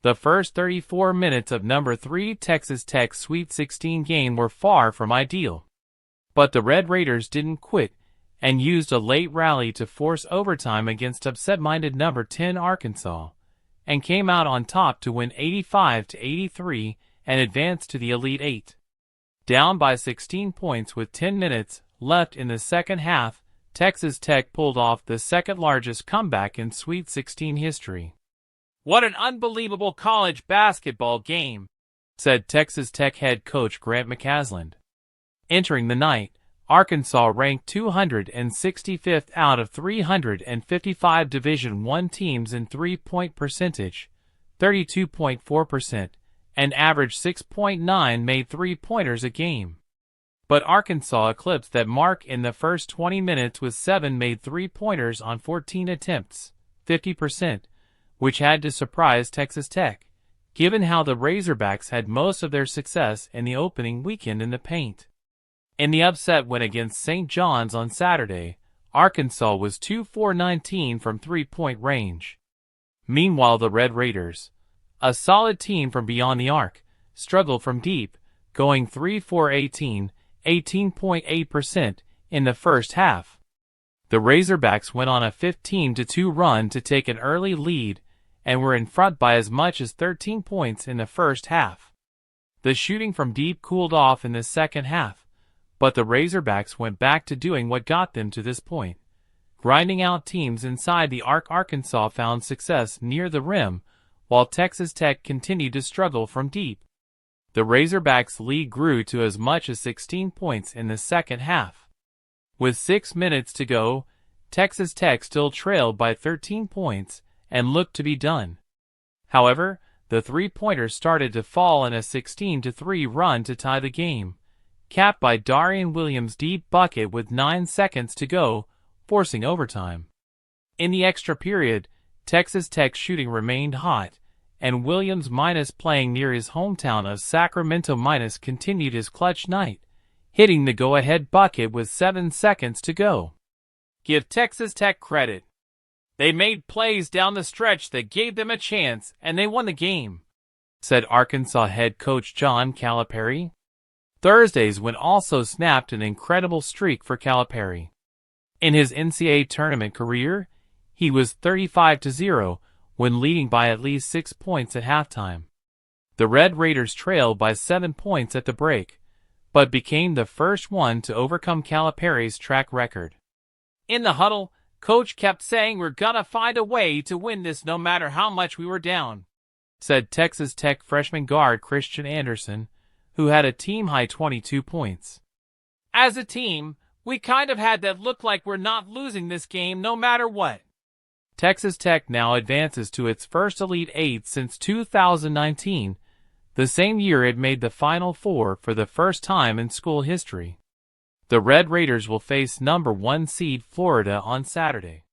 The first 34 minutes of number 3 Texas Tech's Sweet 16 game were far from ideal. But the Red Raiders didn't quit and used a late rally to force overtime against upset-minded number 10 Arkansas, and came out on top to win 85-83 and advance to the Elite Eight. Down by 16 points with 10 minutes left in the second half, Texas Tech pulled off the second-largest comeback in Sweet 16 history. "What an unbelievable college basketball game," said Texas Tech head coach Grant McCasland. Entering the night, Arkansas ranked 265th out of 355 Division I teams in three-point percentage, 32.4%, and averaged 6.9 made three-pointers a game. But Arkansas eclipsed that mark in the first 20 minutes with 7 made three-pointers on 14 attempts, 50%, which had to surprise Texas Tech, given how the Razorbacks had most of their success in the opening weekend in the paint. In the upset win against St. John's on Saturday, Arkansas was 2-for-19 from three-point range. Meanwhile, the Red Raiders, a solid team from beyond the arc, struggled from deep, going 3-for-18, 18.8% in the first half. The Razorbacks went on a 15-2 run to take an early lead and were in front by as much as 13 points in the first half. The shooting from deep cooled off in the second half, but the Razorbacks went back to doing what got them to this point, grinding out teams inside the arc. Arkansas found success near the rim, while Texas Tech continued to struggle from deep. The Razorbacks' lead grew to as much as 16 points in the second half. With 6 minutes to go, Texas Tech still trailed by 13 points and looked to be done. However, the three-pointers started to fall in a 16-3 run to tie the game, capped by Darrion Williams' deep bucket with 9 seconds to go, forcing overtime. In the extra period, Texas Tech's shooting remained hot, and Williams, playing near his hometown of Sacramento, continued his clutch night, hitting the go-ahead bucket with 7 seconds to go. "Give Texas Tech credit. They made plays down the stretch that gave them a chance, and they won the game," said Arkansas head coach John Calipari. Thursday's win also snapped an incredible streak for Calipari. In his NCAA tournament career, he was 35-0 when leading by at least 6 points at halftime. The Red Raiders trailed by 7 points at the break, but became the first one to overcome Calipari's track record. "In the huddle, Coach kept saying we're gonna find a way to win this no matter how much we were down," said Texas Tech freshman guard Christian Anderson, who had a team-high 22 points. "As a team, we kind of had that look like we're not losing this game no matter what." Texas Tech now advances to its first Elite Eight since 2019, the same year it made the Final Four for the first time in school history. The Red Raiders will face number 1 seed Florida on Saturday.